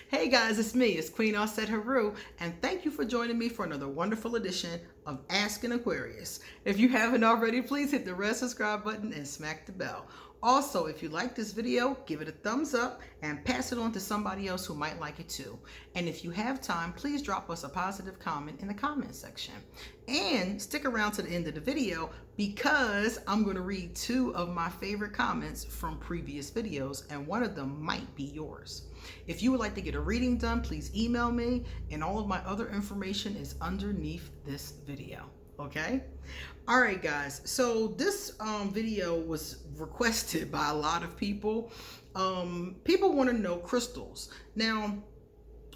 Hey guys, it's me, it's Queen Offset Haru, and thank you for joining me for another wonderful edition of Asking Aquarius. If you haven't already, please hit the red subscribe button and smack the bell. Also, if you like this video, give it a thumbs up and pass it on to somebody else who might like it too. And if you have time, please drop us a positive comment in the comment section. And stick around to the end of the video because I'm going to read two of my favorite comments from previous videos, and one of them might be yours. If you would like to get a reading done, please email me, and all of my other information is underneath this video. Okay? All right, guys. So this video was requested by a lot of people. People want to know crystals. Now,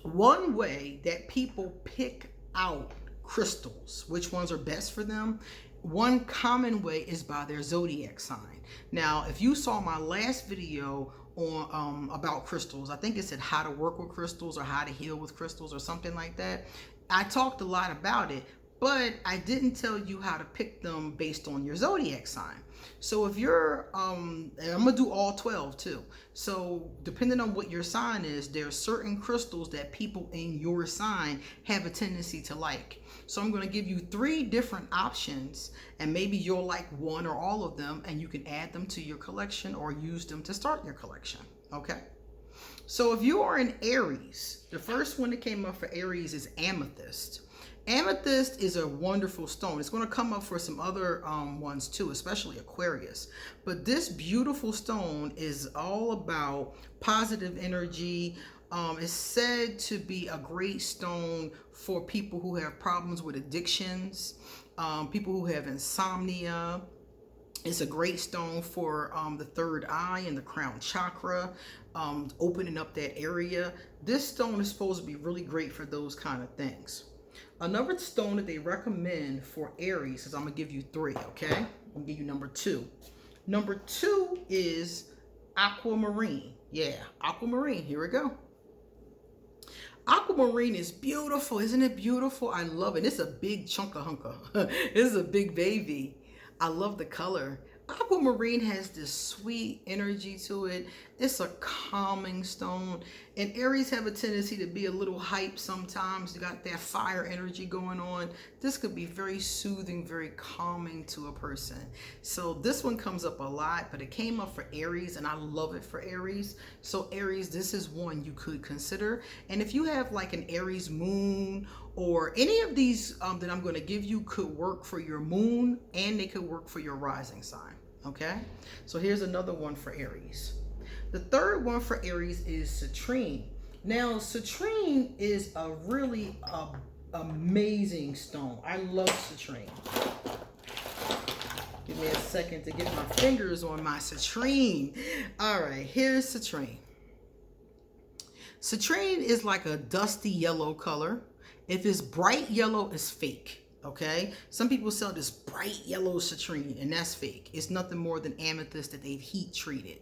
one way that people pick out crystals, which ones are best for them, one common way is by their zodiac sign. Now, if you saw my last video on about crystals, I think it said how to work with crystals or how to heal with crystals or something like that. I talked a lot about it, but I didn't tell you how to pick them based on your zodiac sign. So if you're, I'm gonna do all 12 too. So depending on what your sign is, there are certain crystals that people in your sign have a tendency to like. So I'm gonna give you 3 different options, and maybe you'll like one or all of them, and you can add them to your collection or use them to start your collection, okay? So if you are an Aries, the first one that came up for Aries is amethyst. Amethyst is a wonderful stone. It's going to come up for some other ones too, especially Aquarius. But this beautiful stone is all about positive energy. It's said to be a great stone for people who have problems with addictions, people who have insomnia. It's a great stone for the third eye and the crown chakra, opening up that area. This stone is supposed to be really great for those kind of things. Another stone that they recommend for Aries is, I'm going to give you 3, okay? I'm going to give you number 2. Number 2 is aquamarine. Yeah, aquamarine. Here we go. Aquamarine is beautiful. Isn't it beautiful? I love it. It's a big chunka hunka. It's a big baby. I love the color. Aquamarine has this sweet energy to it. It's a calming stone. And Aries have a tendency to be a little hype sometimes. You got that fire energy going on. This could be very soothing, very calming to a person. So this one comes up a lot, but it came up for Aries, and I love it for Aries. So Aries, this is one you could consider. And if you have like an Aries moon, or any of these that I'm going to give you could work for your moon, and they could work for your rising sign. Okay, so here's another one for Aries. The third one for Aries is citrine. Now, citrine is a really amazing stone. I love citrine. Give me a second to get my fingers on my citrine. All right, here's citrine. Citrine is like a dusty yellow color. If it's bright yellow, it's fake. Okay, some people sell this bright yellow citrine, and that's fake. It's nothing more than amethyst that they've heat treated.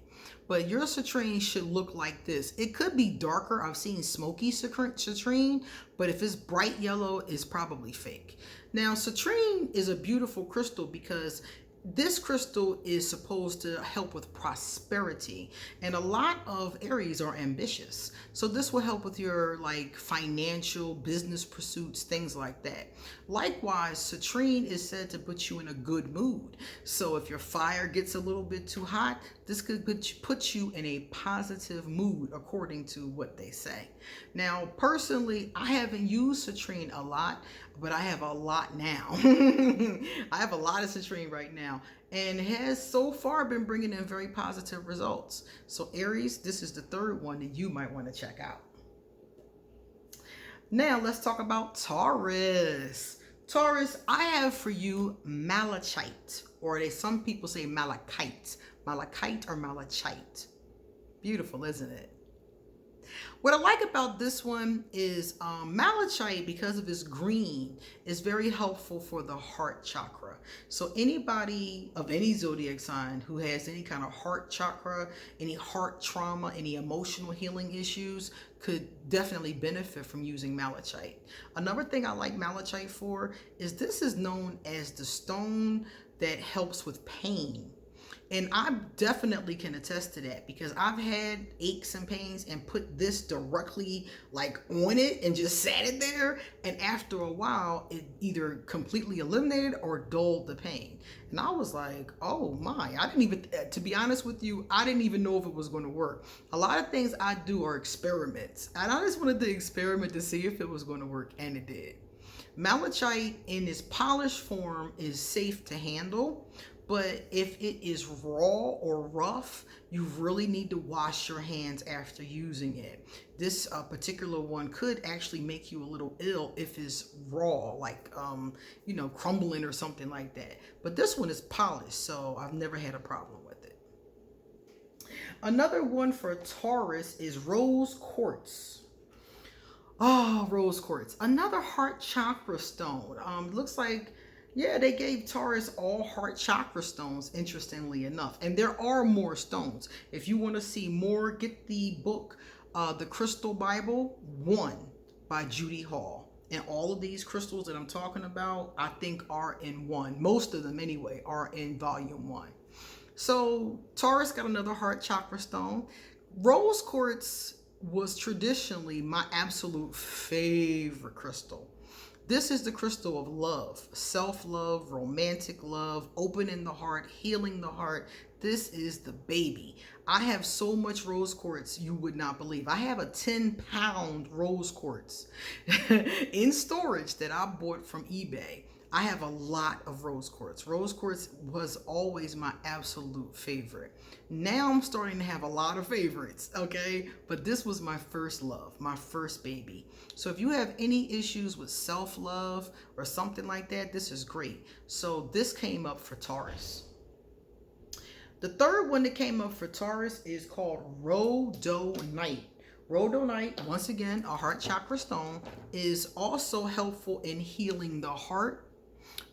But your citrine should look like this. It could be darker. I've seen smoky citrine, but if it's bright yellow, it's probably fake. Now, citrine is a beautiful crystal because this crystal is supposed to help with prosperity, and a lot of Aries are ambitious. So this will help with your like financial business pursuits, things like that. Likewise, citrine is said to put you in a good mood. So if your fire gets a little bit too hot, this could put you in a positive mood according to what they say. Now, personally, I haven't used citrine a lot, but I have a lot now. I have a lot of citrine right now, and it has so far been bringing in very positive results. So Aries, this is the third one that you might want to check out. Now let's talk about Taurus. Taurus, I have for you malachite, or some people say malachite. Malachite or malachite. Beautiful, isn't it? What I like about this one is malachite, because of its green, is very helpful for the heart chakra. So anybody of any zodiac sign who has any kind of heart chakra, any heart trauma, any emotional healing issues could definitely benefit from using malachite. Another thing I like malachite for is this is known as the stone that helps with pain. And I definitely can attest to that because I've had aches and pains and put this directly like on it and just sat it there. And after a while, it either completely eliminated or dulled the pain. And I was like, oh my, I didn't even, to be honest with you, I didn't even know if it was going to work. A lot of things I do are experiments. And I just wanted to experiment to see if it was going to work, and it did. Malachite in its polished form is safe to handle, but if it is raw or rough, you really need to wash your hands after using it. This particular one could actually make you a little ill if it's raw, like, crumbling or something like that. But this one is polished, so I've never had a problem with it. Another one for Taurus is rose quartz. Oh, rose quartz, another heart chakra stone. Looks like, yeah, they gave Taurus all heart chakra stones, interestingly enough. And there are more stones. If you want to see more, get the book, The Crystal Bible 1 by Judy Hall. And all of these crystals that I'm talking about, I think are in one. Most of them anyway are in volume 1. So Taurus got another heart chakra stone. Rose quartz was traditionally my absolute favorite crystal. This is the crystal of love, self-love, romantic love, opening the heart, healing the heart. This is the baby. I have so much rose quartz you would not believe. I have a 10-pound rose quartz in storage that I bought from eBay. I have a lot of rose quartz. Rose quartz was always my absolute favorite. Now I'm starting to have a lot of favorites, okay? But this was my first love, my first baby. So if you have any issues with self-love or something like that, this is great. So this came up for Taurus. The third one that came up for Taurus is called rhodonite. Rhodonite, once again, a heart chakra stone, is also helpful in healing the heart.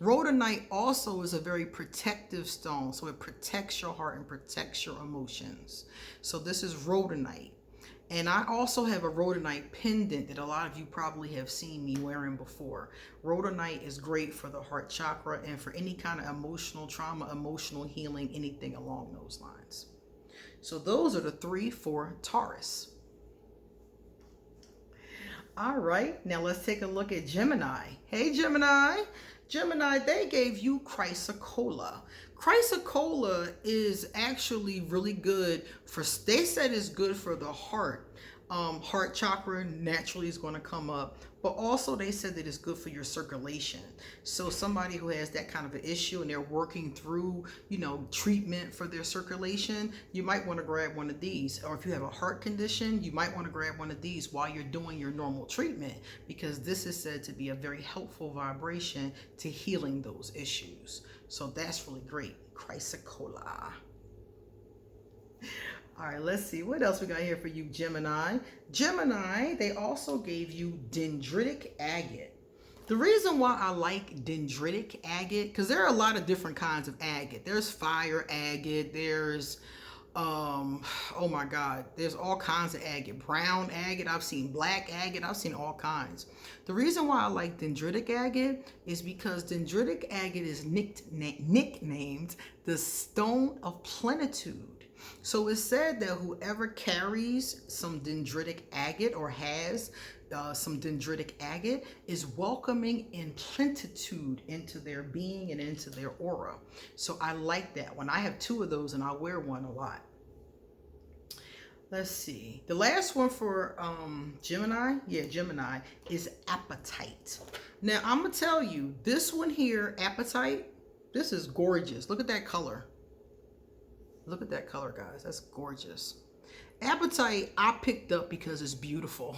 Rhodonite also is a very protective stone, so it protects your heart and protects your emotions. So this is rhodonite. And I also have a rhodonite pendant that a lot of you probably have seen me wearing before. Rhodonite is great for the heart chakra and for any kind of emotional trauma, emotional healing, anything along those lines. So those are the 3 for Taurus. All right, now let's take a look at Gemini. Hey, Gemini. Gemini, they gave you chrysocolla. Chrysocolla is actually really good for, they said it's good for the heart. Heart chakra naturally is going to come up, but also they said that it's good for your circulation. So somebody who has that kind of an issue and they're working through, treatment for their circulation, you might want to grab one of these. Or if you have a heart condition, you might want to grab one of these while you're doing your normal treatment, because this is said to be a very helpful vibration to healing those issues. So that's really great. Chrysocolla. All right, let's see what else we got here for you, Gemini. Gemini, they also gave you dendritic agate. The reason why I like dendritic agate, because there are a lot of different kinds of agate. There's fire agate, there's, oh my God, there's all kinds of agate. Brown agate, I've seen black agate, I've seen all kinds. The reason why I like dendritic agate is because dendritic agate is nicknamed the stone of plenitude. So it's said that whoever carries some dendritic agate or has some dendritic agate is welcoming in plenitude into their being and into their aura. So I like that one. I have 2 of those and I wear one a lot. Let's see. The last one for Gemini, Gemini, is apatite. Now I'm going to tell you, this one here, apatite, this is gorgeous. Look at that color. Look at that color, guys. That's gorgeous. Apatite, I picked up because it's beautiful.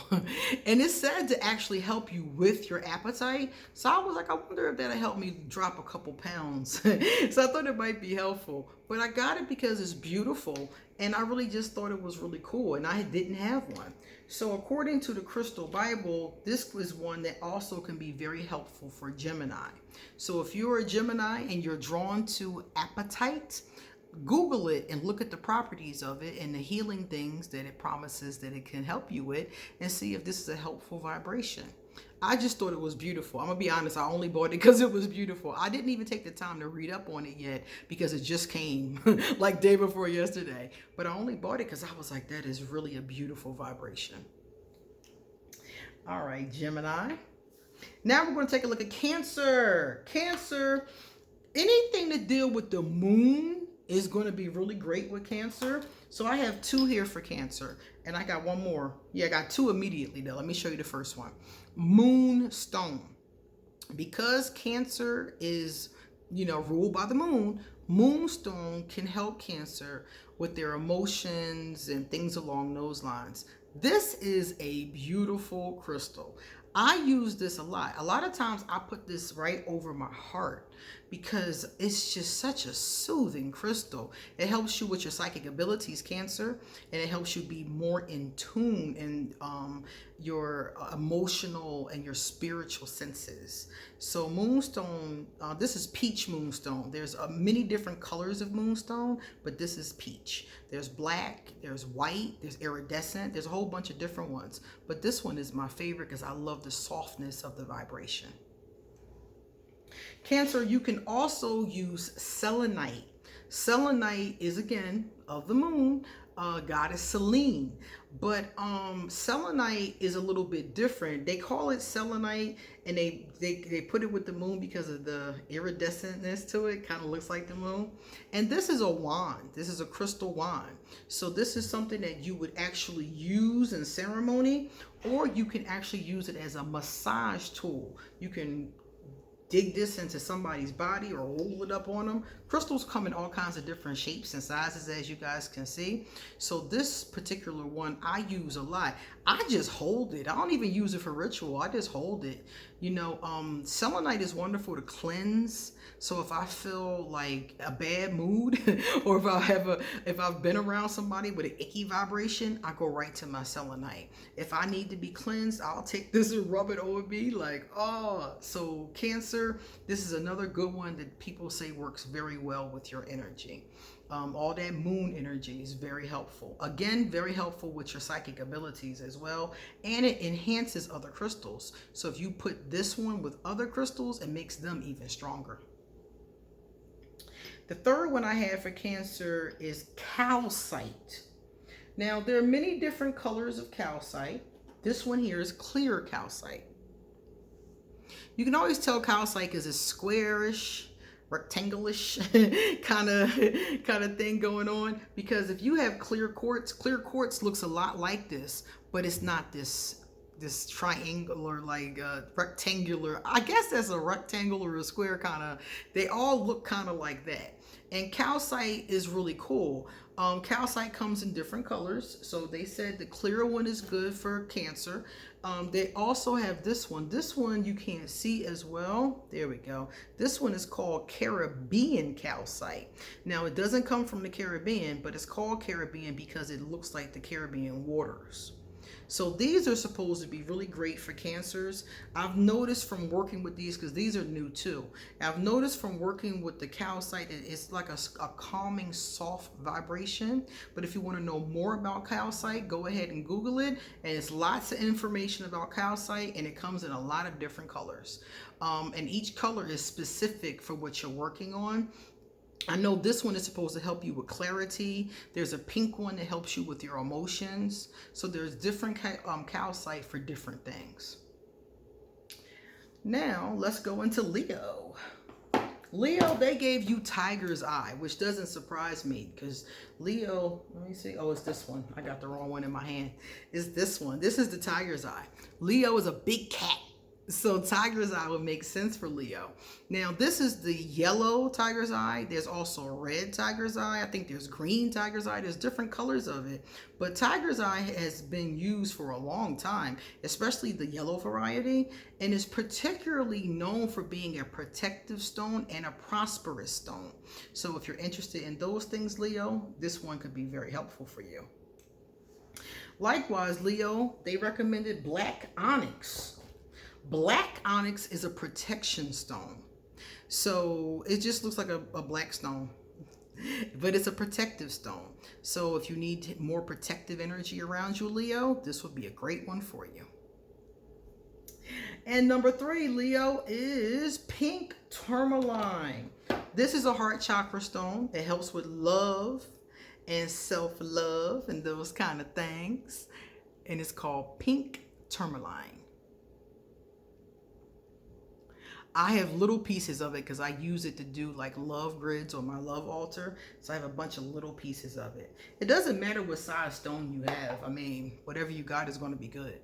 And it's said to actually help you with your appetite. So I was like, I wonder if that'll help me drop a couple pounds. So I thought it might be helpful. But I got it because it's beautiful. And I really just thought it was really cool. And I didn't have one. So according to the Crystal Bible, this is one that also can be very helpful for Gemini. So if you're a Gemini and you're drawn to apatite, Google it and look at the properties of it and the healing things that it promises that it can help you with, and see if this is a helpful vibration. I just thought it was beautiful. I'm gonna be honest, I only bought it because it was beautiful. I didn't even take the time to read up on it yet because it just came like day before yesterday. But I only bought it because I was like, that is really a beautiful vibration. All right, Gemini. Now we're going to take a look at Cancer. Cancer, anything to deal with the moon is going to be really great with Cancer. So I have 2 here for Cancer, and I got one more. Yeah, I got 2 immediately though. Let me show you the first one. Moonstone. Because Cancer is, ruled by the moon, Moonstone can help Cancer with their emotions and things along those lines. This is a beautiful crystal. I use this a lot. A lot of times I put this right over my heart because it's just such a soothing crystal. It helps you with your psychic abilities, Cancer, and it helps you be more in tune in your emotional and your spiritual senses. So Moonstone, this is peach moonstone. There's many different colors of moonstone, but this is peach. There's black, there's white, there's iridescent, there's a whole bunch of different ones. But this one is my favorite because I love the softness of the vibration. Cancer, you can also use selenite. Selenite is, again, of the moon, goddess Selene. But selenite is a little bit different. They call it selenite, and they put it with the moon because of the iridescentness to it. Kind of looks like the moon. And this is a wand. This is a crystal wand. So this is something that you would actually use in ceremony, or you can actually use it as a massage tool. You can dig this into somebody's body or roll it up on them. Crystals come in all kinds of different shapes and sizes, as you guys can see. So this particular one I use a lot. I just hold it. I don't even use it for ritual. I just hold it. Selenite is wonderful to cleanse. So if I feel like a bad mood or if I've been around somebody with an icky vibration, I go right to my selenite. If I need to be cleansed, I'll take this and rub it over me so Cancer, this is another good one that people say works very well with your energy. All that moon energy is very helpful. Again, very helpful with your psychic abilities as well. And it enhances other crystals. So if you put this one with other crystals, it makes them even stronger. The third one I have for Cancer is calcite. Now, there are many different colors of calcite. This one here is clear calcite. You can always tell calcite is a squarish, rectangular-ish kind of thing going on, because if you have clear quartz looks a lot like this, but it's not this triangular, rectangular. I guess that's a rectangle or a square kind of. They all look kind of like that. And calcite is really cool. Calcite comes in different colors. So they said the clear one is good for Cancer. They also have this one. This one you can't see as well. There we go. This one is called Caribbean calcite. Now, it doesn't come from the Caribbean, but it's called Caribbean because it looks like the Caribbean waters. So these are supposed to be really great for Cancers. I've noticed from working with these, because these are new too, I've noticed from working with the calcite that it's like a calming, soft vibration. But if you want to know more about calcite, go ahead and Google it. And it's lots of information about calcite, and it comes in a lot of different colors. And each color is specific for what you're working on. I know this one is supposed to help you with clarity. There's a pink one that helps you with your emotions. So there's different calcite for different things. Now let's go into Leo. Leo, they gave you Tiger's Eye, which doesn't surprise me because Leo, let me see. Oh, it's this one. I got the wrong one in my hand. It's this one. This is the Tiger's Eye. Leo is a big cat. So Tiger's Eye would make sense for Leo. Now, this is the yellow Tiger's Eye. There's also a red Tiger's Eye. I think there's green Tiger's Eye. There's different colors of it. But Tiger's Eye has been used for a long time, especially the yellow variety, and is particularly known for being a protective stone and a prosperous stone. So if you're interested in those things, Leo, this one could be very helpful for you. Likewise, Leo, they recommended black onyx. Black onyx is a protection stone. So it just looks like a black stone, but it's a protective stone. So if you need more protective energy around you, Leo, this would be a great one for you. And number 3, Leo, is pink tourmaline. This is a heart chakra stone. It helps with love and self-love and those kind of things. And it's called pink tourmaline. I have little pieces of it because I use it to do like love grids on my love altar. So I have a bunch of little pieces of it. It doesn't matter what size stone you have. I mean, whatever you got is going to be good.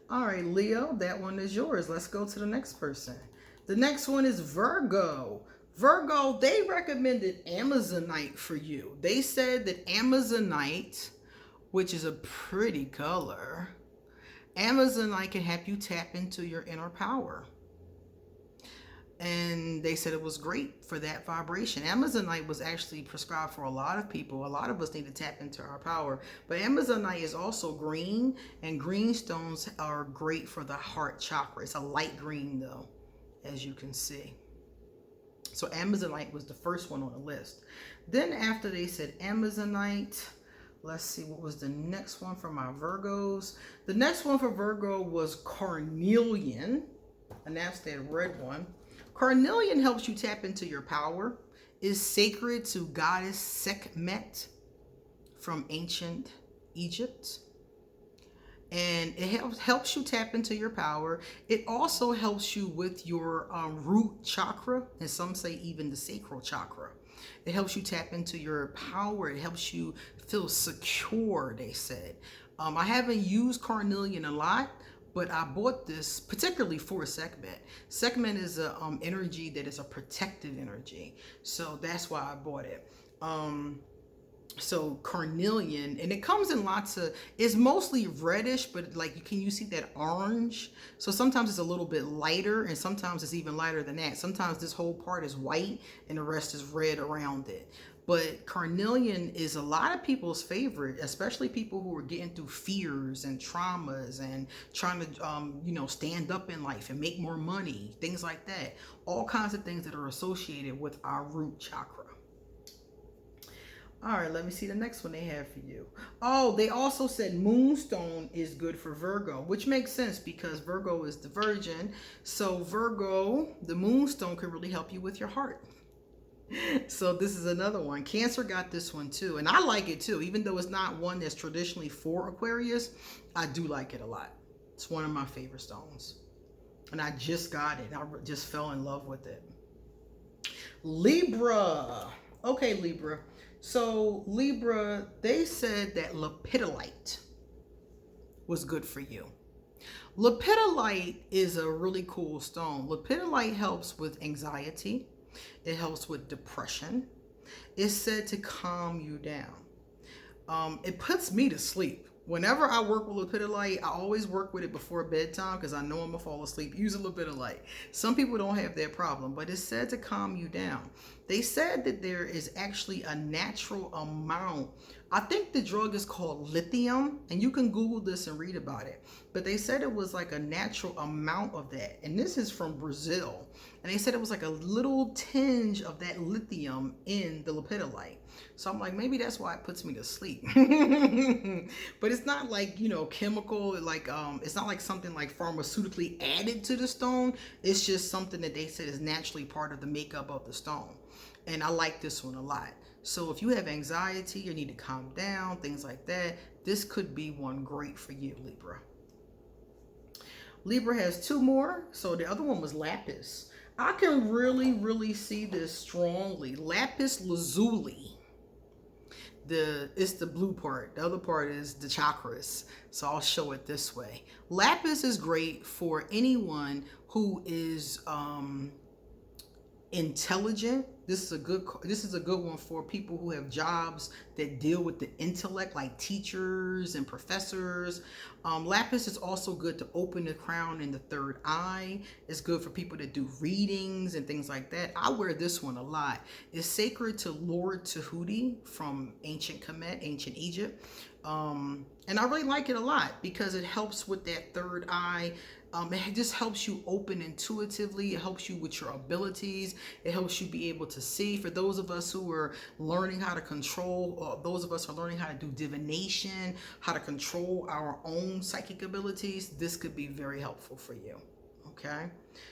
All right, Leo, that one is yours. Let's go to the next person. The next one is Virgo. Virgo, they recommended Amazonite for you. They said that Amazonite, which is a pretty color, Amazonite can help you tap into your inner power. And they said it was great for that vibration. Amazonite was actually prescribed for a lot of people. A lot of us need to tap into our power. But Amazonite is also green, and green stones are great for the heart chakra. It's a light green though, as you can see. So Amazonite was the first one on the list. Then after they said Amazonite, let's see, what was the next one for my Virgos? The next one for Virgo was carnelian, and that's that red one. Carnelian helps you tap into your power. Is sacred to goddess Sekhmet from ancient Egypt. And it helps you tap into your power. It also helps you with your root chakra, and some say even the sacral chakra. It helps you tap into your power. It helps you feel secure, they said. I haven't used carnelian a lot, but I bought this particularly for Sekhmet. Sekhmet is a energy that is a protective energy. So that's why I bought it. So carnelian, and it comes in lots of, it's mostly reddish, but like you see that orange? So sometimes it's a little bit lighter, and sometimes it's even lighter than that. Sometimes this whole part is white and the rest is red around it. But carnelian is a lot of people's favorite, especially people who are getting through fears and traumas and trying to, stand up in life and make more money, things like that. All kinds of things that are associated with our root chakra. All right, let me see the next one they have for you. Oh, they also said moonstone is good for Virgo, which makes sense because Virgo is the virgin. So Virgo, the moonstone can really help you with your heart. So this is another one. Cancer got this one too, and I like it too. Even though it's not one that's traditionally for Aquarius, I do like it a lot. It's one of my favorite stones, and I just got it. I just fell in love with it. Libra. Okay, Libra. So Libra, they said that lepidolite was good for you. Lepidolite is a really cool stone. Lepidolite helps with anxiety. It helps with depression. It's said to calm you down. It puts me to sleep. Whenever I work with lepidolite, I always work with it before bedtime because I know I'm gonna fall asleep. Use a lepidolite. Some people don't have that problem, but it's said to calm you down. They said that there is actually a natural amount. I think the drug is called lithium, and you can Google this and read about it. But they said it was like a natural amount of that. And this is from Brazil. And they said it was like a little tinge of that lithium in the lepidolite. So I'm like, maybe that's why it puts me to sleep. But it's not like, chemical, like, it's not like something like pharmaceutically added to the stone. It's just something that they said is naturally part of the makeup of the stone. And I like this one a lot. So if you have anxiety, you need to calm down, things like that, this could be one great for you, Libra. Libra has 2 more. So the other one was lapis. I can really see this strongly. Lapis lazuli. It's the blue part. The other part is the chakras. So I'll show it this way. Lapis is great for anyone who is intelligent. This is a good one for people who have jobs that deal with the intellect, like teachers and professors. Lapis is also good to open the crown and the third eye. It's good for people that do readings and things like that. I wear this one a lot. It's sacred to Lord Tahuti from ancient Kemet, ancient Egypt. And I really like it a lot because it helps with that third eye. It just helps you open intuitively. It helps you with your abilities. It helps you be able to see. For those of us who are learning how to control, or those of us who are learning how to do divination, how to control our own psychic abilities, this could be very helpful for you. Okay,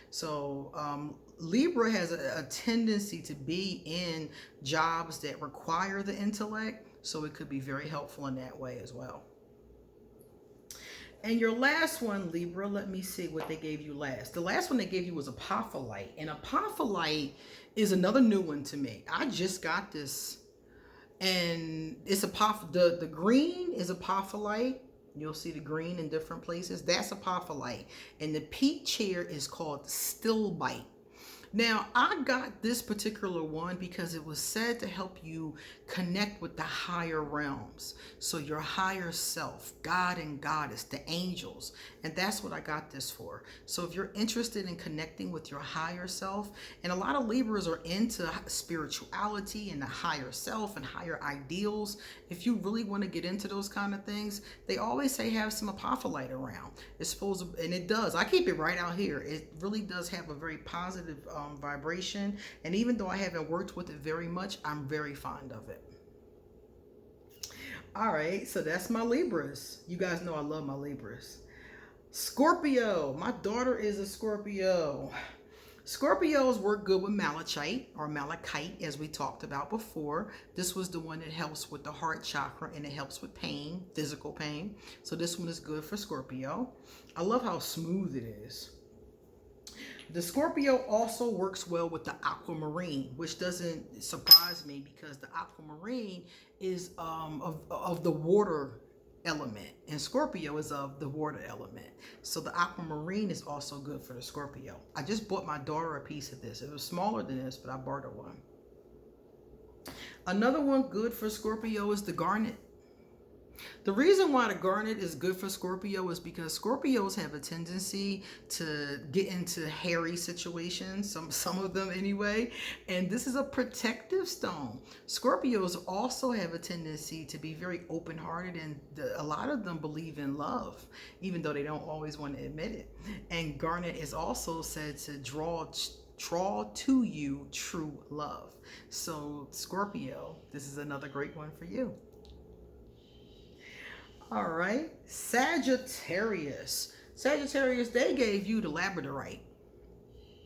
so Libra has a tendency to be in jobs that require the intellect, so it could be very helpful in that way as well. And your last one, Libra, let me see what they gave you last. The last one they gave you was apophyllite. And apophyllite is another new one to me. I just got this. And it's the green is apophyllite. You'll see the green in different places. That's apophyllite. And the peach here is called stilbite. Now, I got this particular one because it was said to help you connect with the higher realms. So your higher self, God and Goddess, the angels. And that's what I got this for. So if you're interested in connecting with your higher self, and a lot of Libras are into spirituality and the higher self and higher ideals. If you really want to get into those kind of things, they always say have some apophyllite around. It's supposed to, and it does. I keep it right out here. It really does have a very positive vibration, and even though I haven't worked with it very much, I'm very fond of it. All right, so that's my Libras. You guys know I love my Libras. Scorpio. My daughter is a Scorpio. Scorpios work good with malachite or malachite, as we talked about before. This was the one that helps with the heart chakra, and it helps with pain, physical pain. So this one is good for Scorpio. I love how smooth it is. The Scorpio also works well with the aquamarine, which doesn't surprise me because the aquamarine is of the water element, and Scorpio is of the water element. So the aquamarine is also good for the Scorpio. I just bought my daughter a piece of this. It was smaller than this, but I bought her one. Another one good for Scorpio is the garnet. The reason why the garnet is good for Scorpio is because Scorpios have a tendency to get into hairy situations, some of them anyway, and this is a protective stone. Scorpios also have a tendency to be very open-hearted, and a lot of them believe in love, even though they don't always want to admit it. And garnet is also said to draw to you true love. So Scorpio, this is another great one for you. All right, Sagittarius. Sagittarius, they gave you the labradorite.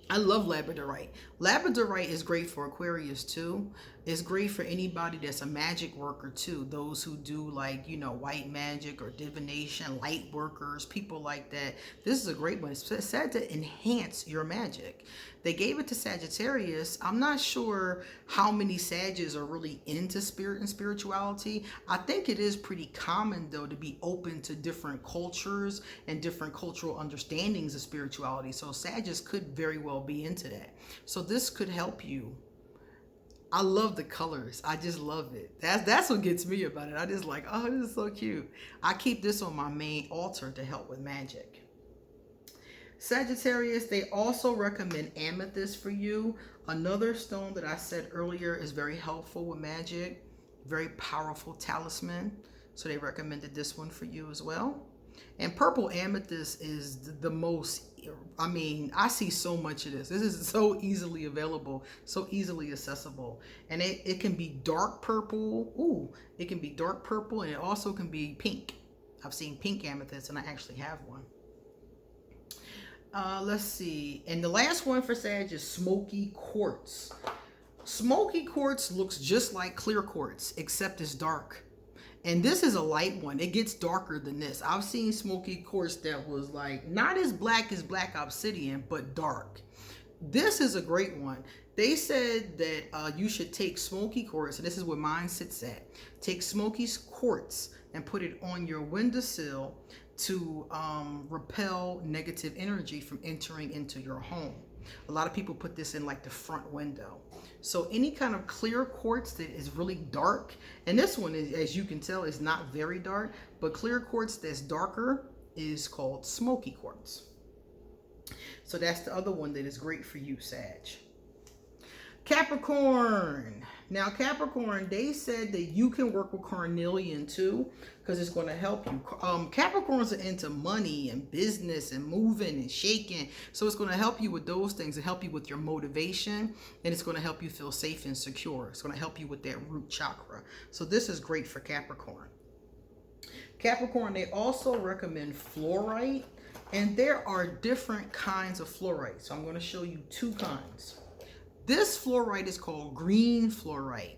I love labradorite. Labradorite is great for Aquarius too. It's great for anybody that's a magic worker too. Those who do like, white magic or divination, light workers, people like that. This is a great one. It's said to enhance your magic. They gave it to Sagittarius. I'm not sure how many Sages are really into spirit and spirituality. I think it is pretty common though to be open to different cultures and different cultural understandings of spirituality. So Sages could very well be into that. So this could help you. I love the colors. I just love it. That's what gets me about it. I just like, oh, this is so cute. I keep this on my main altar to help with magic. Sagittarius, they also recommend amethyst for you. Another stone that I said earlier is very helpful with magic. Very powerful talisman. So they recommended this one for you as well. And purple amethyst is the most, I see so much of this. This is so easily available, so easily accessible. And it can be dark purple. Ooh, it can be dark purple, and it also can be pink. I've seen pink amethyst, and I actually have one. Let's see. And the last one for Sag is smoky quartz. Smoky quartz looks just like clear quartz, except it's dark. And this is a light one. It gets darker than this. I've seen smoky quartz that was like not as black as black obsidian, but dark. This is a great one. They said that you should take smoky quartz, and this is where mine sits at. Take smoky quartz and put it on your windowsill to repel negative energy from entering into your home. A lot of people put this in like the front window. So any kind of clear quartz that is really dark, and this one is, as you can tell, is not very dark, but clear quartz that's darker is called smoky quartz. So that's the other one that is great for you, Sag. Capricorn. Now, Capricorn, they said that you can work with carnelian too, because it's going to help you. Capricorns are into money and business and moving and shaking. So it's going to help you with those things and help you with your motivation. And it's going to help you feel safe and secure. It's going to help you with that root chakra. So this is great for Capricorn. Capricorn, they also recommend fluorite. And there are different kinds of fluorite. So I'm going to show you two kinds. This fluorite is called green fluorite.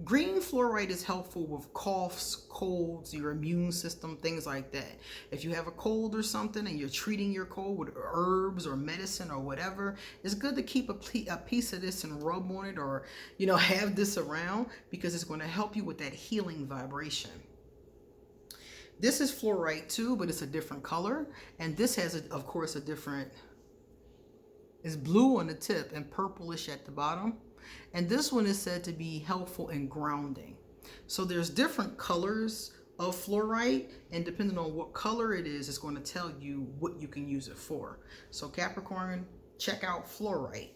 Green fluorite is helpful with coughs, colds, your immune system, things like that. If you have a cold or something and you're treating your cold with herbs or medicine or whatever, it's good to keep a piece of this and rub on it, or, you know, have this around, because it's going to help you with that healing vibration. This is fluorite too, but it's a different color. And this has, of course, a different... It's blue on the tip and purplish at the bottom. And this one is said to be helpful in grounding. So there's different colors of fluorite, and depending on what color it is, it's going to tell you what you can use it for. So Capricorn, check out fluorite.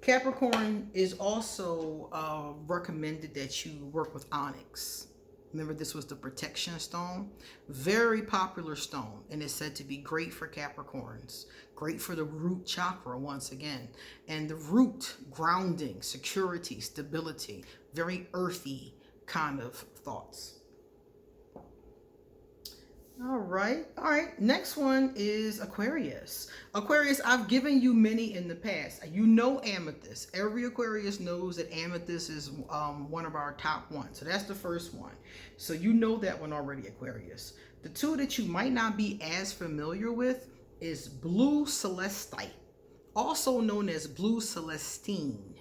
Capricorn is also recommended that you work with onyx. Remember, this was the protection stone. Very popular stone, and it's said to be great for Capricorns. Great for the root chakra, once again. And the root, grounding, security, stability. Very earthy kind of thoughts. All right. Next one is Aquarius. Aquarius, I've given you many in the past. You know amethyst. Every Aquarius knows that amethyst is one of our top ones. So that's the first one. So you know that one already, Aquarius. The two that you might not be as familiar with is blue celestite, also known as blue celestine.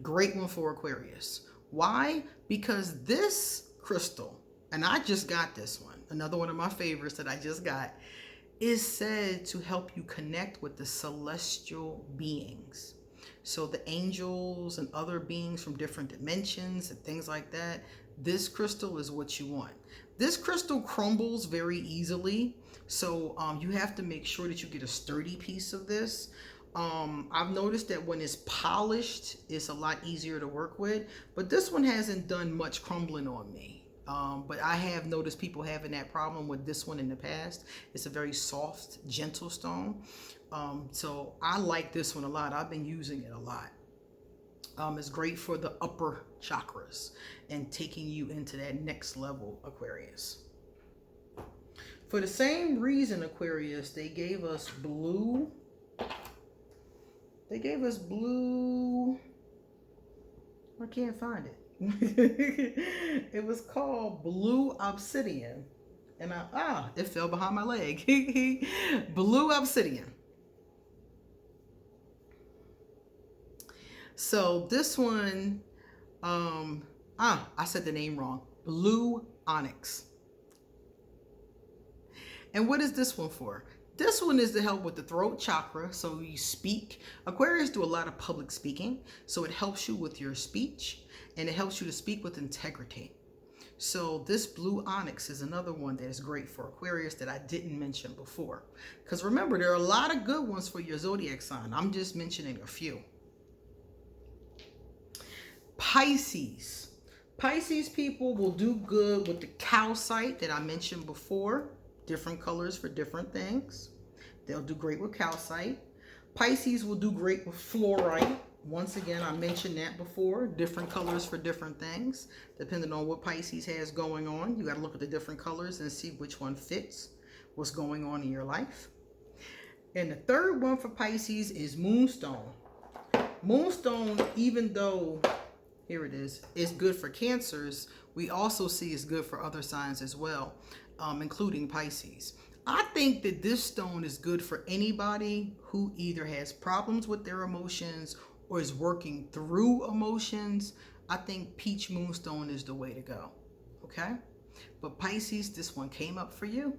Great one for Aquarius. Why? Because this crystal, and I just got this one, another one of my favorites that I just got, is said to help you connect with the celestial beings. So the angels and other beings from different dimensions and things like that, this crystal is what you want. This crystal crumbles very easily, so you have to make sure that you get a sturdy piece of this. I've noticed that when it's polished, it's a lot easier to work with, but this one hasn't done much crumbling on me. But I have noticed people having that problem with this one in the past. It's a very soft, gentle stone. So I like this one a lot. I've been using it a lot. It's great for the upper chakras and taking you into that next level, Aquarius. For the same reason, Aquarius, they gave us blue. They gave us blue. I can't find it. It was called blue obsidian, and it fell behind my leg. Blue obsidian. So this one, I said the name wrong. Blue onyx. And what is this one for? This one is to help with the throat chakra, so you speak. Aquarius do a lot of public speaking, so it helps you with your speech, and it helps you to speak with integrity. So this blue onyx is another one that is great for Aquarius that I didn't mention before. Because remember, there are a lot of good ones for your zodiac sign. I'm just mentioning a few. Pisces. Pisces people will do good with the calcite that I mentioned before. Different colors for different things. They'll do great with calcite. Pisces will do great with fluorite. Once again, I mentioned that before. Different colors for different things. Depending on what Pisces has going on, you got to look at the different colors and see which one fits what's going on in your life. And the third one for Pisces is moonstone. Moonstone, even though, here it is good for Cancers, we also see it's good for other signs as well, including Pisces. I think that this stone is good for anybody who either has problems with their emotions or is working through emotions. I think peach moonstone is the way to go. Okay? But Pisces, this one came up for you.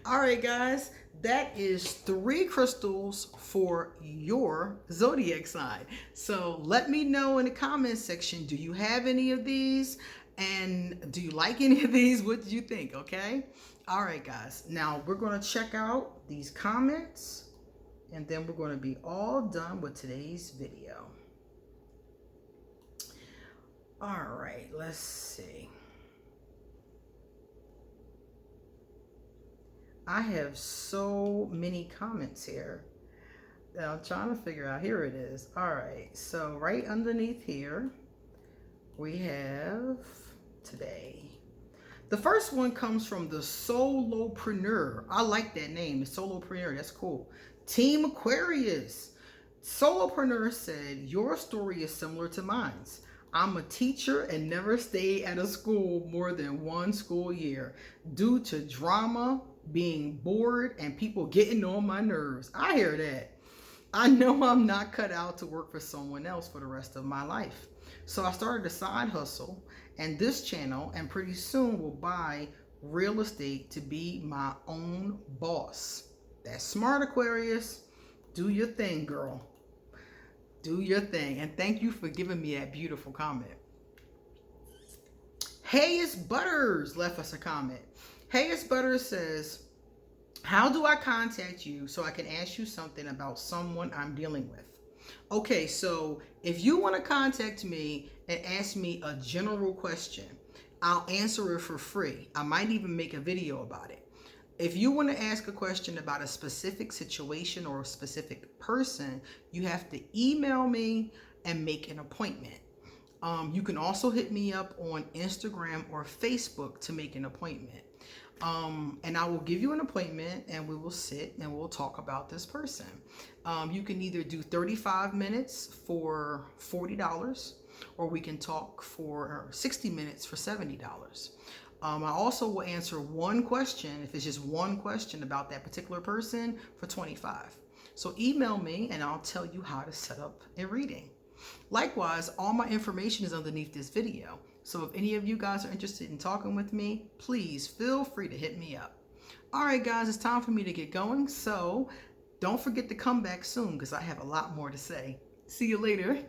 All right, guys, that is 3 crystals for your zodiac sign. So let me know in the comments section, do you have any of these? And do you like any of these? What do you think? Okay. All right, guys. Now we're going to check out these comments and then we're going to be all done with today's video. All right, let's see. I have so many comments here that I'm trying to figure out. Here it is. All right, so right underneath here, we have today. The first one comes from the Solopreneur. I like that name, the Solopreneur. That's cool. Team Aquarius. Solopreneur said, your story is similar to mine's. I'm a teacher and never stayed at a school more than one school year due to drama, being bored, and people getting on my nerves. I hear that. I know I'm not cut out to work for someone else for the rest of my life. So I started a side hustle and this channel, and pretty soon will buy real estate to be my own boss. That's smart, Aquarius. Do your thing, girl. Do your thing. And thank you for giving me that beautiful comment. Hayes Butters left us a comment. Hayes Butters says, how do I contact you so I can ask you something about someone I'm dealing with? Okay, so if you want to contact me and ask me a general question, I'll answer it for free. I might even make a video about it. If you want to ask a question about a specific situation or a specific person, you have to email me and make an appointment. You can also hit me up on Instagram or Facebook to make an appointment. And I will give you an appointment and we will sit and we'll talk about this person. You can either do 35 minutes for $40 or we can talk for 60 minutes for $70. I also will answer one question, if it's just one question about that particular person, for $25. So email me and I'll tell you how to set up a reading. Likewise, all my information is underneath this video. So if any of you guys are interested in talking with me, please feel free to hit me up. All right, guys, it's time for me to get going. So don't forget to come back soon because I have a lot more to say. See you later.